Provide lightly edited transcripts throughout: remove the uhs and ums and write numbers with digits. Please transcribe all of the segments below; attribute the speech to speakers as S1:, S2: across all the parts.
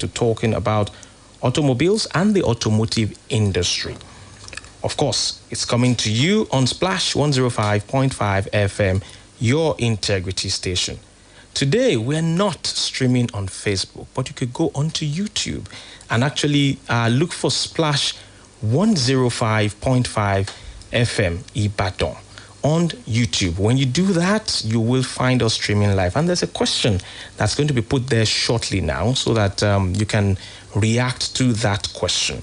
S1: to talking about automobiles and the automotive industry. Of course, it's coming to you on Splash 105.5 FM, your integrity station. Today, we're not streaming on Facebook, but you could go onto YouTube and actually look for Splash 105.5 FM Ibadan on YouTube. When you do that, you will find us streaming live. And there's a question that's going to be put there shortly now so that you can react to that question.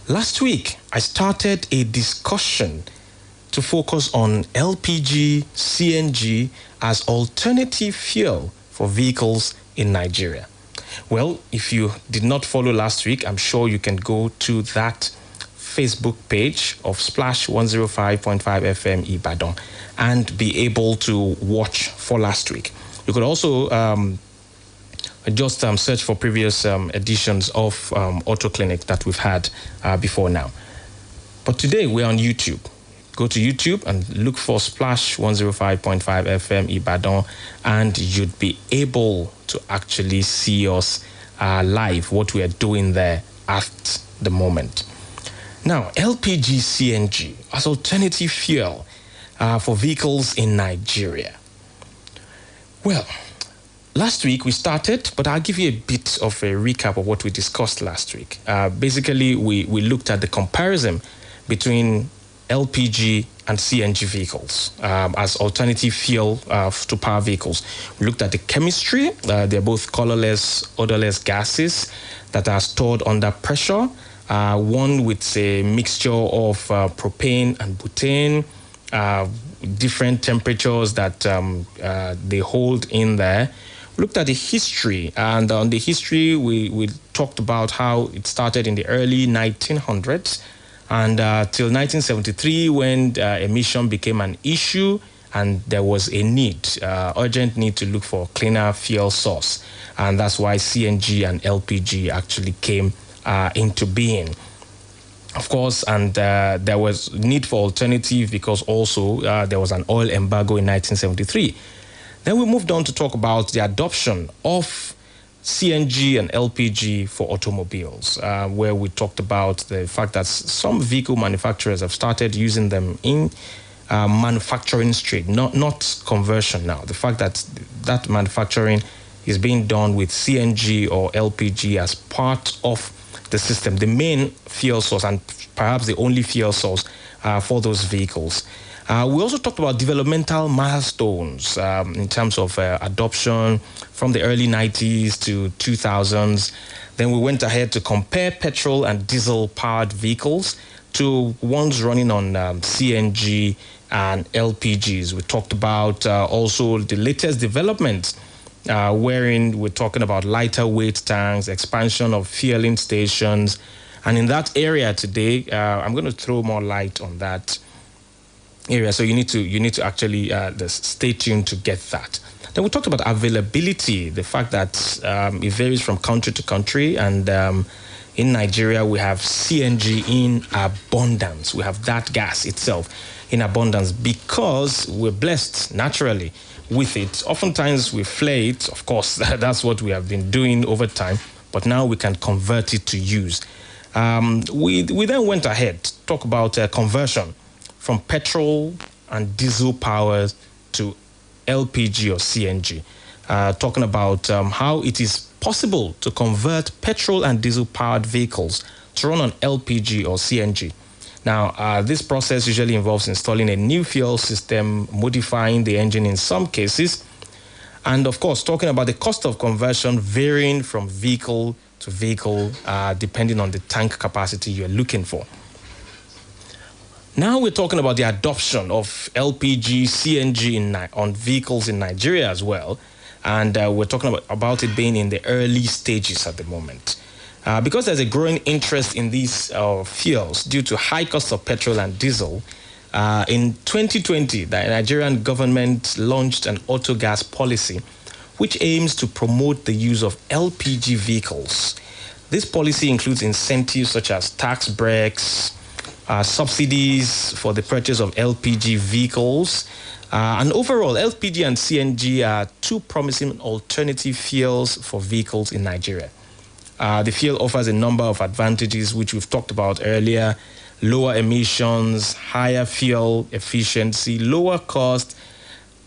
S1: Last week, I started a discussion to focus on LPG, CNG as alternative fuel for vehicles in Nigeria. Well, if you did not follow last week, I'm sure you can go to that Facebook page of Splash 105.5 FM Ibadan and be able to watch for last week. You could also just search for previous editions of Auto Clinic that we've had before now. But today we're on YouTube. Go to YouTube and look for Splash 105.5 FM Ibadan, and you'd be able to actually see us live, what we are doing there at the moment. Now, LPG CNG as alternative fuel for vehicles in Nigeria. Well, last week we started, but I'll give you a bit of a recap of what we discussed last week. Basically, we looked at the comparison between LPG and CNG vehicles as alternative fuel to power vehicles. We looked at the chemistry. They're both colorless, odorless gases that are stored under pressure. One with a mixture of propane and butane, different temperatures that they hold in there. We looked at the history, and on the history, we talked about how it started in the early 1900s and till 1973 when emission became an issue and there was a need, urgent need to look for a cleaner fuel source. And that's why CNG and LPG actually came into being. Of course, and there was need for alternative because also there was an oil embargo in 1973. Then we moved on to talk about the adoption of CNG and LPG for automobiles, where we talked about the fact that some vehicle manufacturers have started using them in manufacturing street, not conversion now. The fact that manufacturing is being done with CNG or LPG as part of the system, the main fuel source and perhaps the only fuel source for those vehicles. We also talked about developmental milestones in terms of adoption from the early 90s to 2000s. Then we went ahead to compare petrol and diesel-powered vehicles to ones running on CNG and LPGs. We talked about also the latest developments, wherein we're talking about lighter weight tanks, expansion of fueling stations. And in that area today, I'm going to throw more light on that area, so you need to actually stay tuned to get that. Then we talked about availability, the fact that it varies from country to country, and in Nigeria we have CNG in abundance. We have that gas itself in abundance because we're blessed naturally with it. Oftentimes we flare it, of course, that's what we have been doing over time, but now we can convert it to use. We then went ahead to talk about conversion from petrol and diesel power to LPG or CNG, talking about how it is possible to convert petrol and diesel powered vehicles to run on LPG or CNG. Now, this process usually involves installing a new fuel system, modifying the engine in some cases, and of course, talking about the cost of conversion varying from vehicle to vehicle, depending on the tank capacity you're looking for. Now we're talking about the adoption of LPG, CNG on vehicles in Nigeria as well. And we're talking about it being in the early stages at the moment. Because there's a growing interest in these fuels due to high cost of petrol and diesel, in 2020, the Nigerian government launched an auto gas policy which aims to promote the use of LPG vehicles. This policy includes incentives such as tax breaks, subsidies for the purchase of LPG vehicles. And overall, LPG and CNG are two promising alternative fuels for vehicles in Nigeria. The fuel offers a number of advantages, which we've talked about earlier: lower emissions, higher fuel efficiency, lower cost.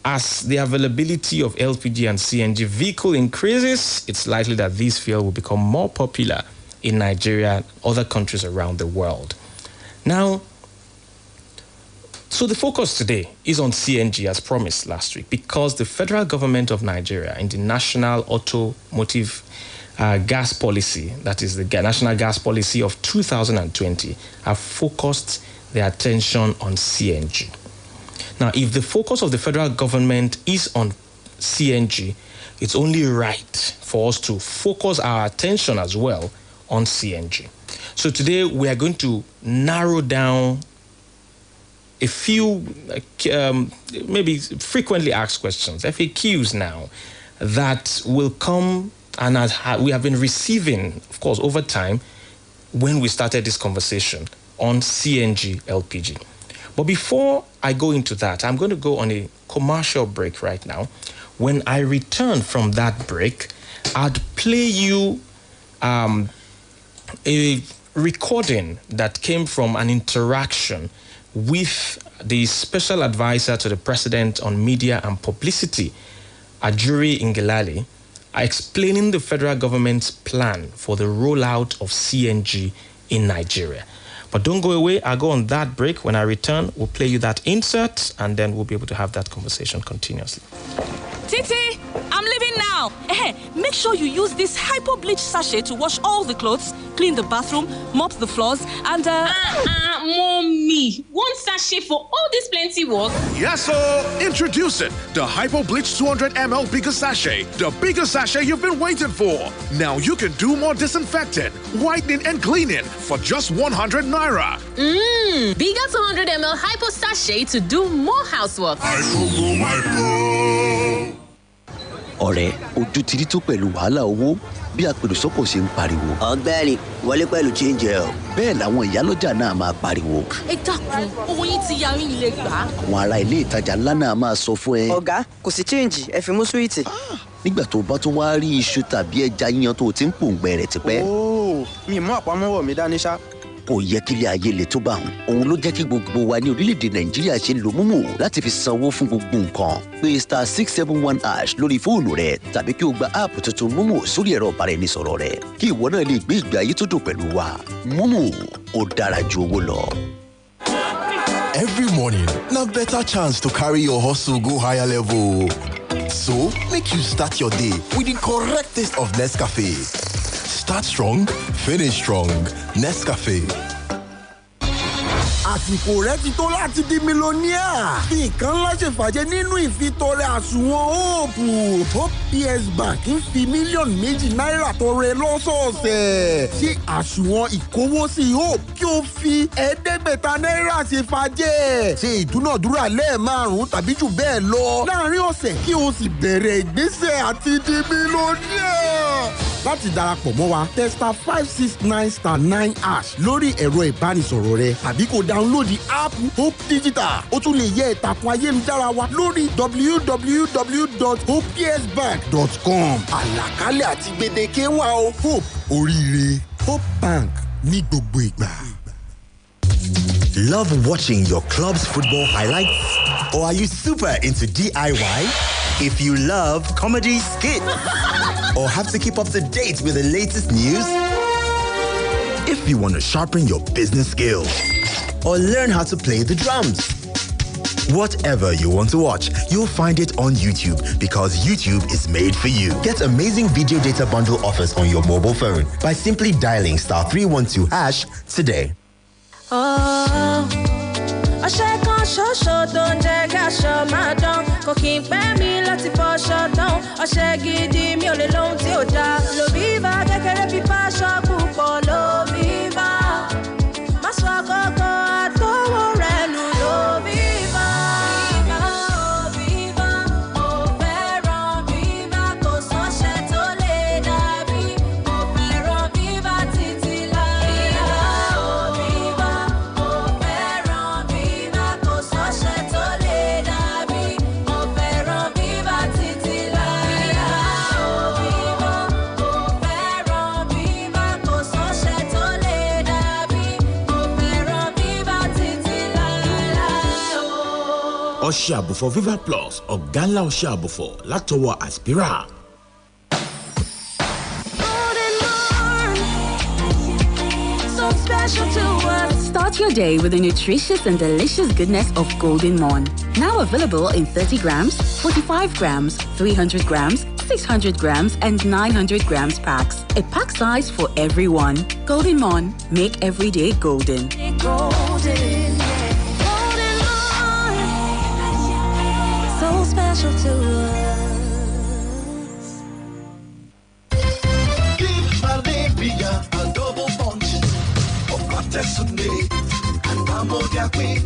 S1: As the availability of LPG and CNG vehicle increases, it's likely that these fuel will become more popular in Nigeria and other countries around the world. Now, so the focus today is on CNG, as promised last week, because the federal government of Nigeria in the National Automotive Gas Policy, that is the National Gas Policy of 2020, have focused their attention on CNG. Now, if the focus of the federal government is on CNG, it's only right for us to focus our attention as well on CNG. So today we are going to narrow down a few maybe frequently asked questions, FAQs now, that will come and we have been receiving, of course, over time when we started this conversation on CNG LPG. But before I go into that, I'm going to go on a commercial break right now. When I return from that break, I'd play you a recording that came from an interaction with the special advisor to the president on media and publicity, Ajuri Ngelale, explaining the federal government's plan for the rollout of CNG in Nigeria. But don't go away. I'll go on that break. When I return, we'll play you that insert, and then we'll be able to have that conversation continuously.
S2: Titi, I'm leaving now. Make sure you use this hypo bleach sachet to wash all the clothes, clean the bathroom, mop the floors, and
S3: Mommy, one sachet for all this plenty work?
S4: Yes, sir. Introducing the Hypo Bleach 200 ml bigger sachet. The bigger sachet you've been waiting for. Now you can do more disinfecting, whitening, and cleaning for just 100 naira.
S3: Bigger 200 ml Hypo sachet to do more housework.
S5: Ọ̀rẹ́, ojú ti rí tó pẹ̀lú wàhálà owó bí apèròsọ́kò ṣe ń pariwo.
S6: Ọ̀gbẹ́ni, wọlé pẹ̀lú change ẹ o.
S5: Bẹ́ẹ̀ làwọn ìyálọ́jà náà máa pariwo.
S2: ẹ dákun, owó yín ti ya yín ilé gbà.
S5: Àwọn ará ilé ìtajà ńlá náà máa sọ fún ẹ.
S6: Ọ̀gá, kò sí change, ẹ fi mú súwìtì.
S5: Nígbà tó bá tún wá rí iṣu tàbí ẹja yíyan tó ti ń pòǹgbẹ rẹ̀ tipẹ́.
S6: Mi mú àpamọ́wọ́ mi dání ṣá.
S5: Kò yẹ kí ilé ayé le tó bá wọn. Òun ló jẹ́ kí gbogbo wa ní orílẹ̀-èdè Nàìjíríà ṣe lo Momo láti fi sanwó fún gbogbo nǹkan. Pé *671# lórí fóònù rẹ tàbí kí o gba áàpù tuntun Momo sórí ẹ̀rọ ìbáraẹnisọ̀rọ̀ rẹ. Kí ìwọ náà lè gbé ìgbé ayé tó dùn pẹ̀lú wa. Momo, ó dára ju owó lọ.
S7: Every morning, na better chance to carry your hustle go higher level. So, make you start your day with the correct taste of Nescafe. Start strong, finish strong. Nescafe.
S8: Àsìkò rẹ ti tó láti di mílíọ̀nìà. Bí nǹkan ńlá ṣe fàjẹ́ nínú ìfitọrẹ àsùnwọ̀n Hope PS Bank ń fi mílíọ̀nù méjì náírà tọrẹ lọ́sọ̀ọ̀sẹ̀ sí àsùnwọ̀n ìkówósí Hope kí o fi ẹ̀ẹ́dẹ́gbẹ̀ta náírà ṣe fàjẹ́. Ṣe ìdúnàdúrà lẹ́ẹ̀márùn-ún tàbí jù bẹ́ẹ̀ lọ láàárín ọ̀sẹ̀ kí o sì bẹ̀rẹ̀ ìgbésẹ̀ àti di mílíọ̀nìà. Láti darapọ̀ mọ́ wa, tẹ *569*9# lórí ẹ̀rọ ìbánisọ̀rọ̀ rẹ tàbí kó dáúnlóòdì app Hope Digital. Ó tún lè yẹ ìtàkùn ayélujára wa lórí www.hopepsbank.com. Àlàkalẹ̀ àti gbèdéke wà o. Hope, oríire. Hope Bank ní gbogbo ìgbà.
S9: Love watching your club's football highlights? Or are you super into DIY? If you love comedy skits or have to keep up to date with the latest news? If you want to sharpen your business skills or learn how to play the drums? Whatever you want to watch, you'll find it on YouTube because YouTube is made for you. Get amazing video data bundle offers on your mobile phone by simply dialing *312# today.
S2: ọṣẹ kan ṣoṣo tó ń jẹ́ káṣọ máa dán kò kí n pẹ́ mi láti fọṣọ tán ọṣẹ gidi mi ò lè lóhun tí ò dáa lo Viva kékeré fífa aṣọ púpọ̀ lo Viva má sọ àkọ́kọ́ àtọwọ́ rẹ̀ nù lo Viva.
S10: Ọṣẹ àbùfọ̀ Viva Plus ọ̀gá ńlá ọṣẹ àbùfọ̀ látọwọ́ Aspira.
S11: Start your day with the nutritious and delicious goodness of Golden Morn. Now available in 30 grams, 45 grams, 300 grams, 600 grams, and 900 grams packs. A pack size for everyone. Golden Morn. Make every day golden.
S2: Golden Morn. So special to us.
S12: Give Malavia a double function of Cortesonate and Ammonia Queen.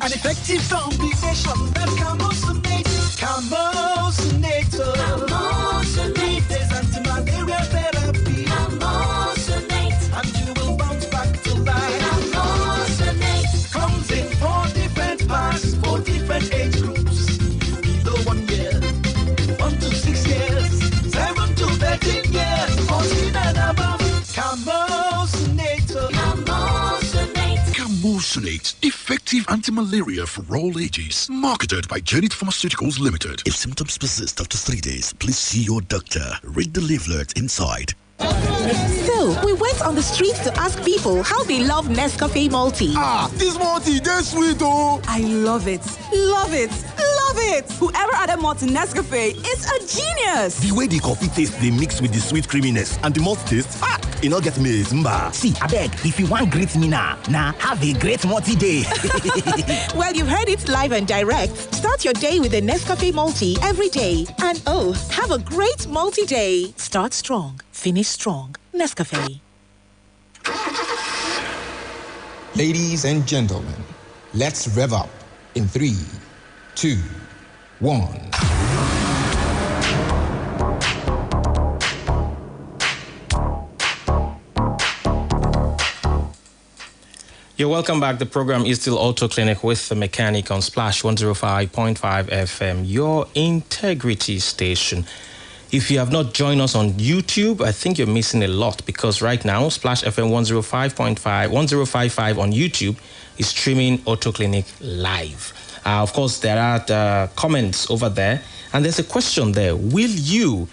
S12: An effective combination that Camosunate. Camosunator. Camosunate. There's anti-malaria therapy. Camosunate. And you will bounce back to life. Camosunate. Comes in 4 different packs, 4 different age groups. Below 1 year, 1 to 6 years, 7 to 13 years, 14 and above. Camosunator. Camosunate.
S4: Camosunate, effective anti-malaria for all ages. Marketed by Janet Pharmaceuticals Limited.
S13: If symptoms persist after 3 days, please see your doctor. Read the leaflet inside.
S14: So, we went on the streets to ask people how they love Nescafe Multi.
S8: This multi, that's sweet, oh!
S14: I love it. Love it. Love it. Whoever added malt to Nescafe is a genius.
S7: The way the coffee tastes, they mix with the sweet creaminess and the malt taste. You know, get me, Zumba.
S15: See, I beg, if you want great me now, have a great multi day.
S14: Well, you've heard it live and direct. Start your day with a Nescafe Multi every day. And have a great multi day. Start strong, finish strong. Nescafe.
S16: Ladies and gentlemen, let's rev up in 3, 2, 1.
S1: You're welcome back. The program is still Auto Clinic with the mechanic on Splash 105.5 FM, your integrity station. If you have not joined us on YouTube, I think you're missing a lot, because right now, Splash FM 1055 on YouTube is streaming Auto Clinic live. Of course, there are comments over there, and there's a question there. Will you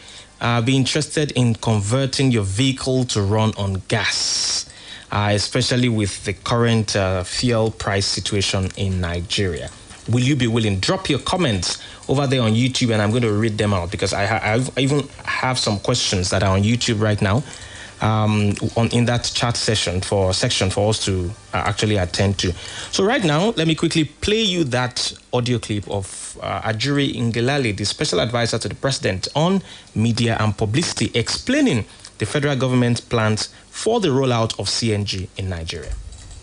S1: be interested in converting your vehicle to run on gas, especially with the current fuel price situation in Nigeria? Will you be willing? Drop your comments over there on YouTube, and I'm going to read them out, because I even have some questions that are on YouTube right now in that chat section for us to actually attend to. So right now, let me quickly play you that audio clip of Ajuri Ngelale, the special advisor to the president on media and publicity, explaining the federal government's plans for the rollout of CNG in Nigeria.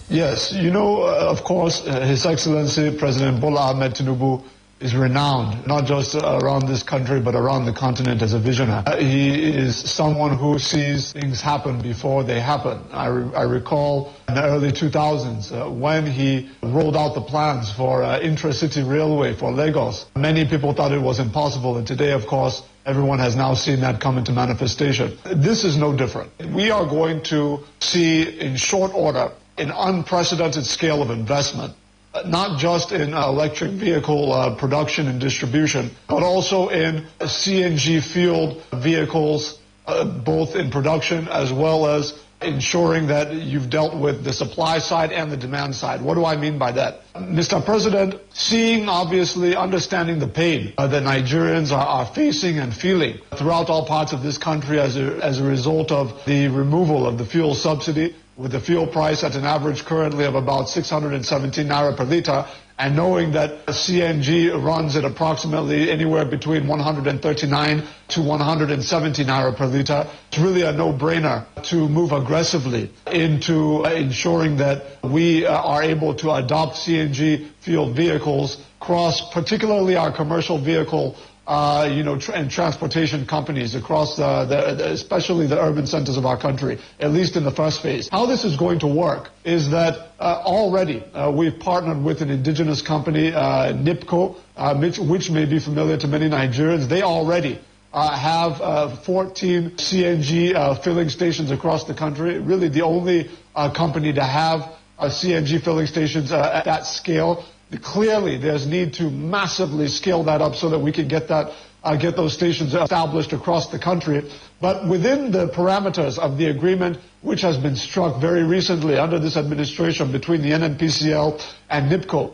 S17: Yes, of course, His Excellency President Bola Ahmed Tinubu is renowned, not just around this country, but around the continent as a visionary. He is someone who sees things happen before they happen. I recall in the early 2000s when he rolled out the plans for intra-city railway for Lagos. Many people thought it was impossible, and today, of course, everyone has now seen that come into manifestation. This is no different. We are going to see in short order an unprecedented scale of investment, not just in electric vehicle production and distribution, but also in CNG-fueled vehicles, both in production as well as ensuring that you've dealt with the supply side and the demand side. What do I mean by that? Mr. President, understanding the pain that Nigerians are facing and feeling throughout all parts of this country as a result of the removal of the fuel subsidy, with the fuel price at an average currently of about 617 naira per liter, and knowing that CNG runs at approximately anywhere between 139 to 170 naira per liter, it's really a no-brainer to move aggressively into ensuring that we are able to adopt CNG-fueled vehicles across particularly our commercial vehicle and transportation companies across especially the urban centers of our country, at least in the first phase. How this is going to work is that already we've partnered with an indigenous company, NIPCO, which may be familiar to many Nigerians. They already have 14 CNG filling stations across the country, really the only company to have CNG filling stations at that scale Clearly, there's need to massively scale that up so that we can get those stations established across the country. But within the parameters of the agreement, which has been struck very recently under this administration between the NNPCL and NIPCO,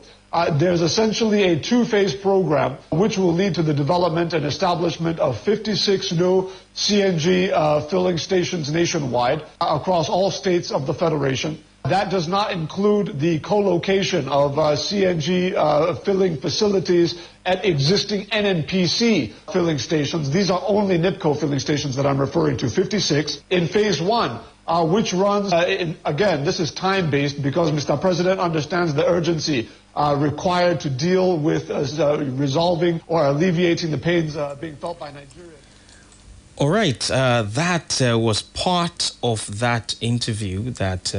S17: there's essentially a two-phase program which will lead to the development and establishment of 56 new CNG filling stations nationwide across all states of the Federation. That does not include the co-location of CNG filling facilities at existing NNPC filling stations. These are only NIPCO filling stations that I'm referring to, 56. In phase one, which runs, again, this is time-based because Mr. President understands the urgency required to deal with resolving or alleviating the pains being felt by Nigeria.
S1: All right, that was part of that interview that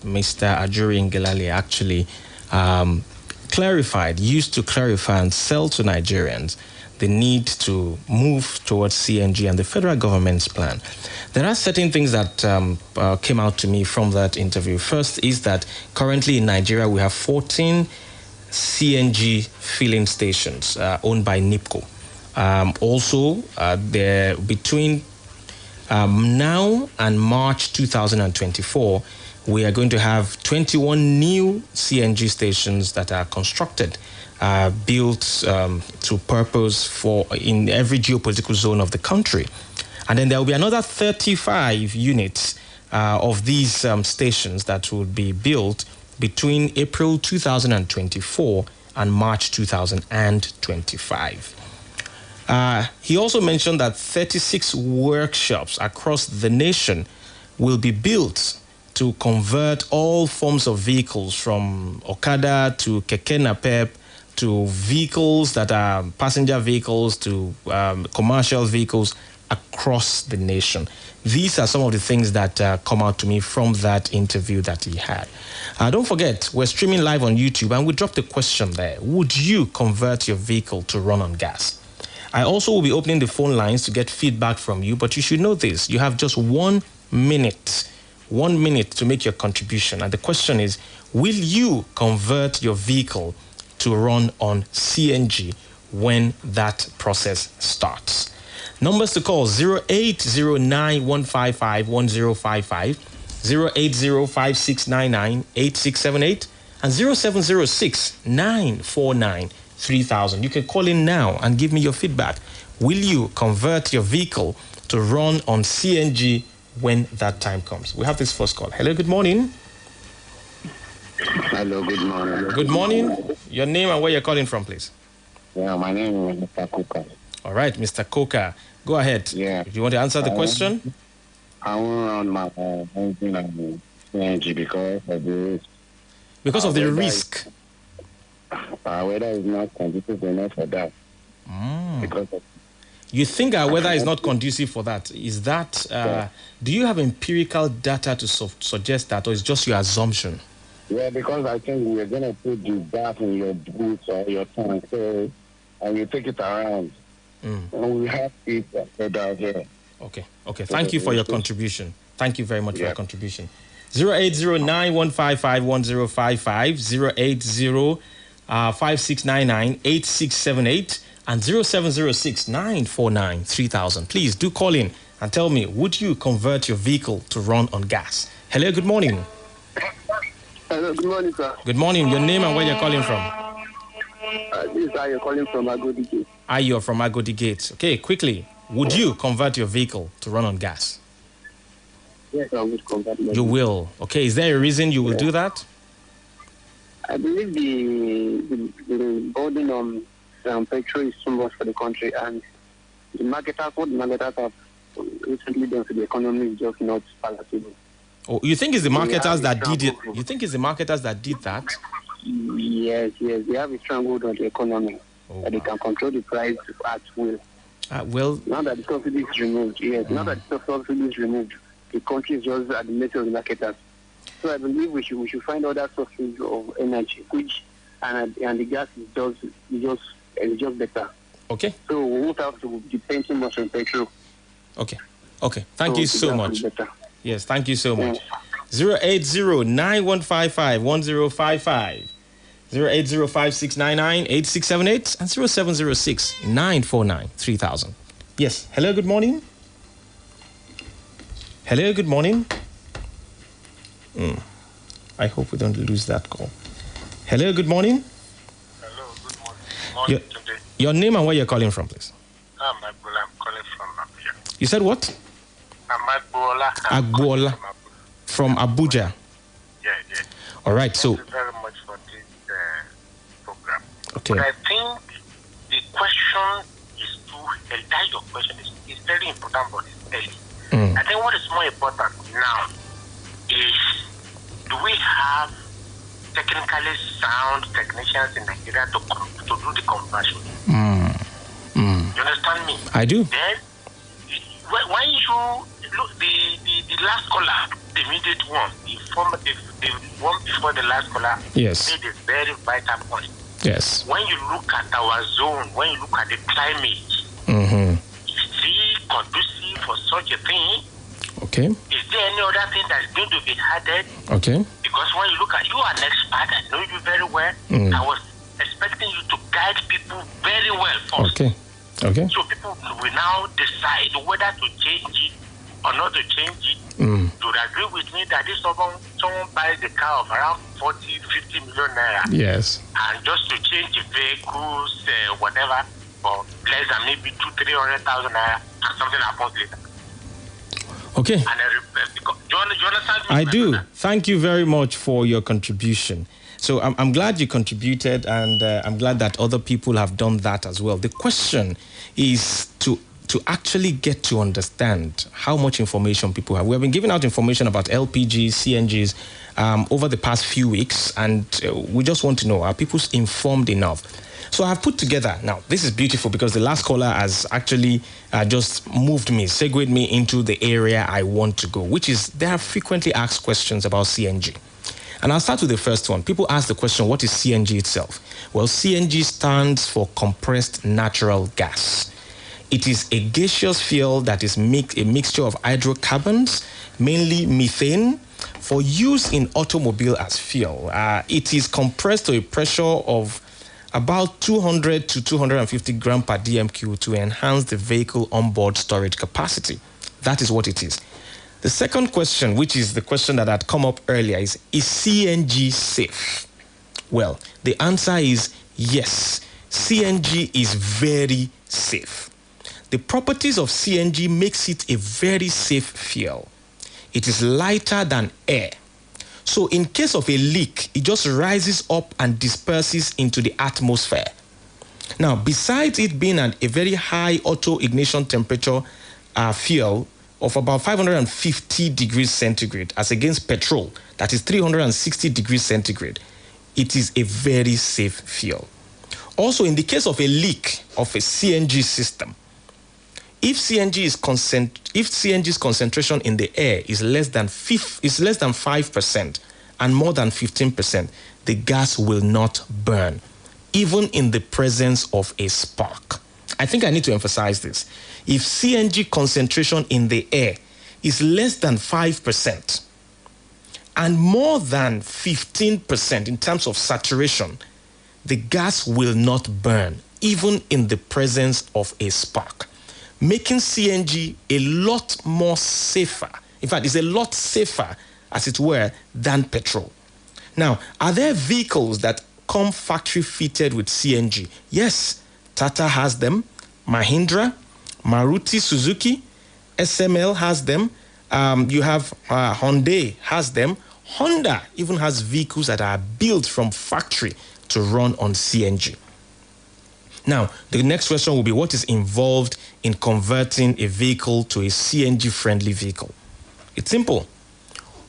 S1: Mr. Ajuri Ngelale actually used to clarify and sell to Nigerians the need to move towards CNG and the federal government's plan. There are certain things that came out to me from that interview. First is that currently in Nigeria we have 14 CNG filling stations owned by NIPCO. Also, between now and March 2024, we are going to have 21 new CNG stations that are constructed, built to purpose for in every geopolitical zone of the country. And then there will be another 35 units of these stations that will be built between April 2024 and March 2025. He also mentioned that 36 workshops across the nation will be built to convert all forms of vehicles from Okada to Keke Napep to vehicles that are passenger vehicles to commercial vehicles across the nation. These are some of the things that come out to me from that interview that he had. Don't forget, we're streaming live on YouTube and we dropped a question there. Would you convert your vehicle to run on gas? I also will be opening the phone lines to get feedback from you, but you should know this. You have just 1 minute to make your contribution. And the question is, will you convert your vehicle to run on CNG when that process starts? Numbers to call 0809-155-1055, 0805699-8678, and 0706-949-3000. You can call in now and give me your feedback. Will you convert your vehicle to run on CNG when that time comes? We have this first call. Hello, good morning.
S18: Hello, good morning.
S1: Good morning. Your name and where you're calling from, please.
S18: Yeah, my name is Mr. Coca.
S1: All right, Mr. Coca. Go ahead.
S18: Yeah.
S1: If you want to answer the question?
S18: I want to run my engine on CNG because of the risk.
S1: Because of the risk?
S18: Weather is not conducive enough for that. Because of
S1: you think our weather is not conducive for that? Is that, do you have empirical data to suggest that, or is just your assumption?
S18: Yeah, because I think we're going to put the gas in your boots or your tank, so, and you take it around. And we have it out here.
S1: Okay. Thank you for your contribution. Thank you very much for your contribution. 08091551055, 08056998678, and 0706-949-3000. Please do call in and tell me, would you convert your vehicle to run on gas? Hello, good morning.
S18: Hello, good morning, sir.
S1: Good morning. Your name and where you're calling from?
S18: This is Ayo calling from Agodi Gate.
S1: Ayo from Agodi Gate. Okay, quickly. Would you convert your vehicle to run on gas?
S18: Yes, I would convert my
S1: You will. Okay, is there a reason you will do that?
S18: I believe the burden on petrol is too much for the country, and the marketers have recently done to the economy is just not palatable.
S1: Oh, you think it's the marketers that did it? You think it's the marketers that did that?
S18: Yes. They have a stronghold on the economy. They can control the price at will.
S1: Now
S18: that the subsidy is removed, now that the subsidy is removed, the country is just at the mercy of the marketers. So I believe we should find other sources of energy, which and the gas is just better.
S1: Okay.
S18: So we won't have to depend too much on petrol.
S1: Okay. Thank you so much. Yes, thank you so much. 08091551055, 08056998678 and 0706-949-3000. Yes. Hello, good morning. Hello, good morning. I hope we don't lose that call. Hello, good morning.
S19: Hello, good morning. Morning today.
S1: Your name and where you're calling from, please.
S19: I'm calling from Abuja.
S1: You said what?
S19: I'm Agbuola.
S1: Agbuola. From Abuja.
S19: Yeah.
S1: All right, so...
S19: Thank you very much for this program.
S1: Okay.
S19: But I think the question is that your question is very important, but it's early. I think what is more important now is, do we have technically sound technicians in Nigeria to do the conversion? You understand me?
S1: I do.
S19: Then, when you look, the last caller, the immediate one, the one before the last caller,
S1: yes,
S19: made a very vital point.
S1: Yes.
S19: When you look at our zone, when you look at the climate, is it conducive for such a thing?
S1: Okay.
S19: Is there any other thing that's going to be added?
S1: Okay.
S19: Because when you look at, you are an expert, I know you very well. I was expecting you to guide people very well first.
S1: Okay.
S19: So people will now decide whether to change it or not to change it. You would agree with me that if someone buys a car of around 40, 50 million naira,
S1: yes,
S19: and just to change the vehicles, whatever, for less than maybe 200,000-300,000 naira, and something happens later.
S1: Okay.
S19: And do you understand me?
S1: I do. Thank you very much for your contribution. So I'm glad you contributed, and I'm glad that other people have done that as well. The question is to actually get to understand how much information people have. We have been giving out information about LPGs, CNGs over the past few weeks, and we just want to know, are people informed enough? So I've put together, now this is beautiful because the last caller has actually just moved me, segued me into the area I want to go, which is there are frequently asked questions about CNG. And I'll start with the first one. People ask the question, what is CNG itself? Well, CNG stands for compressed natural gas. It is a gaseous fuel that is a mixture of hydrocarbons, mainly methane, for use in automobile as fuel. It is compressed to a pressure of about 200 to 250 grams per DMQ to enhance the vehicle onboard storage capacity. That is what it is. The second question, which is the question that had come up earlier, is CNG safe? Well, the answer is yes. CNG is very safe. The properties of CNG makes it a very safe fuel. It is lighter than air. So in case of a leak, it just rises up and disperses into the atmosphere. Now, besides it being a very high auto ignition temperature fuel of about 550 degrees centigrade as against petrol, that is 360 degrees centigrade, it is a very safe fuel. Also, in the case of a leak of a CNG system, if CNG's concentration in the air is less than 5% and more than 15%, the gas will not burn, even in the presence of a spark. I think I need to emphasize this. If CNG concentration in the air is less than 5% and more than 15% in terms of saturation, the gas will not burn, even in the presence of a spark, making CNG a lot more safer. In fact, it's a lot safer, as it were, than petrol. Now, are there vehicles that come factory fitted with CNG? Yes, Tata has them, Mahindra, Maruti Suzuki, SML has them. You have Hyundai has them. Honda even has vehicles that are built from factory to run on CNG. Now, the next question will be, what is involved in converting a vehicle to a CNG-friendly vehicle? It's simple.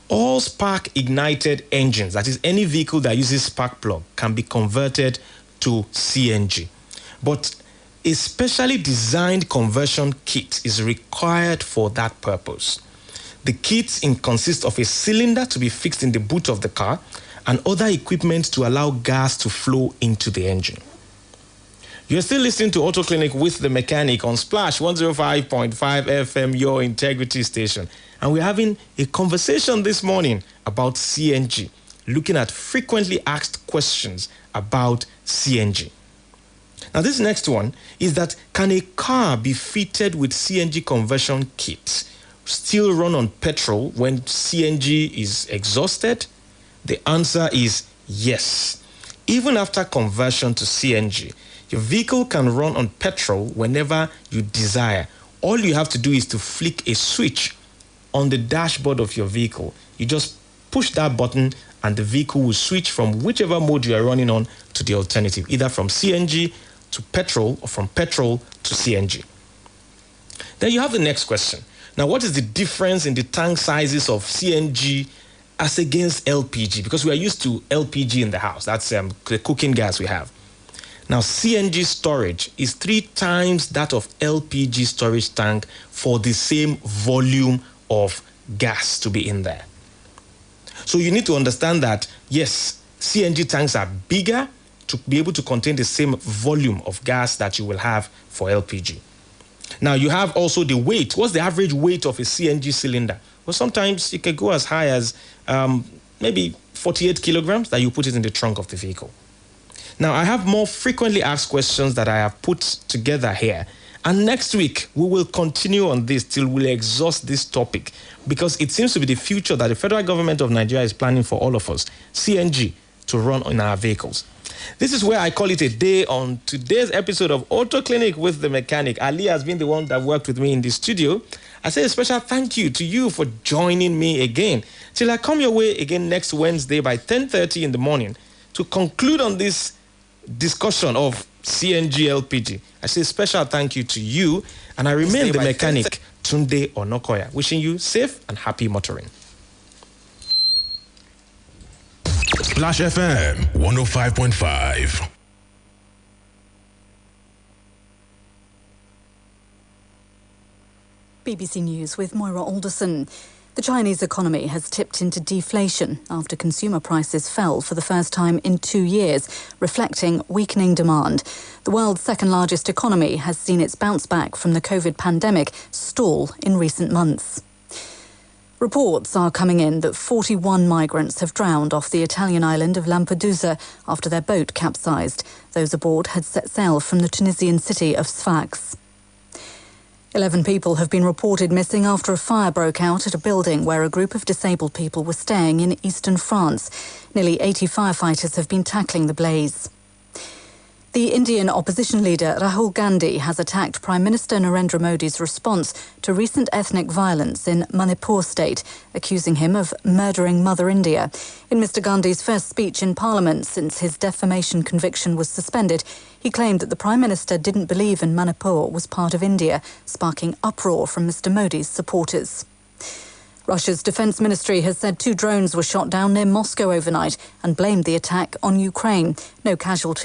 S1: All spark-ignited engines, that is any vehicle that uses spark plug, can be converted to CNG. But a specially designed conversion kit is required for that purpose. The kit consists of a cylinder to be fixed in the boot of the car and other equipment to allow gas to flow into the engine. You're still listening to Auto Clinic with the Mechanic on Splash 105.5 FM, your integrity station. And we're having a conversation this morning about CNG. looking at frequently asked questions about CNG. Now, this next one is that, can a car be fitted with CNG conversion kit still run on petrol when CNG is exhausted? The answer is yes. Even after conversion to CNG, your vehicle can run on petrol whenever you desire. All you have to do is to flick a switch on the dashboard of your vehicle. You just push that button and the vehicle will switch from whichever mode you are running on to the alternative, either from CNG to petrol or from petrol to CNG. Then you have the next question. Now, what is the difference in the tank sizes of CNG as against LPG? Because we are used to LPG in the house. That's the cooking gas we have. Now, CNG storage is 3 times that of LPG storage tank for the same volume of gas to be in there. So you need to understand that, yes, CNG tanks are bigger to be able to contain the same volume of gas that you will have for LPG. Now, you have also the weight. What's the average weight of a CNG cylinder? Well, sometimes it can go as high as maybe 48 kilograms that you put it in the trunk of the vehicle. Now, I have more frequently asked questions that I have put together here. And next week, we will continue on this till we exhaust this topic, because it seems to be the future that the federal government of Nigeria is planning for all of us, CNG, to run in our vehicles. This is where I call it a day on today's episode of Auto Clinic with the Mechanic. Ali has been the one that worked with me in the studio. I say a special thank you to you for joining me again. Till I come your way again next Wednesday by 10:30 in the morning to conclude on this discussion of CNG LPG. I say a special thank you to you, and I remain the mechanic, Tunde Onakoya, wishing you safe and happy motoring.
S13: Splash FM 105.5.
S20: BBC News with Moira Alderson. The Chinese economy has tipped into deflation after consumer prices fell for the first time in 2 years, reflecting weakening demand. The world's second-largest economy has seen its bounce back from the COVID pandemic stall in recent months. Reports are coming in that 41 migrants have drowned off the Italian island of Lampedusa after their boat capsized. Those aboard had set sail from the Tunisian city of Sfax. 11 people have been reported missing after a fire broke out at a building where a group of disabled people were staying in eastern France. Nearly 80 firefighters have been tackling the blaze. The Indian opposition leader Rahul Gandhi has attacked Prime Minister Narendra Modi's response to recent ethnic violence in Manipur state, accusing him of murdering Mother India. In Mr Gandhi's first speech in Parliament since his defamation conviction was suspended, he claimed that the Prime Minister didn't believe in Manipur was part of India, sparking uproar from Mr Modi's supporters. Russia's defence ministry has said 2 drones were shot down near Moscow overnight and blamed the attack on Ukraine. No casualties.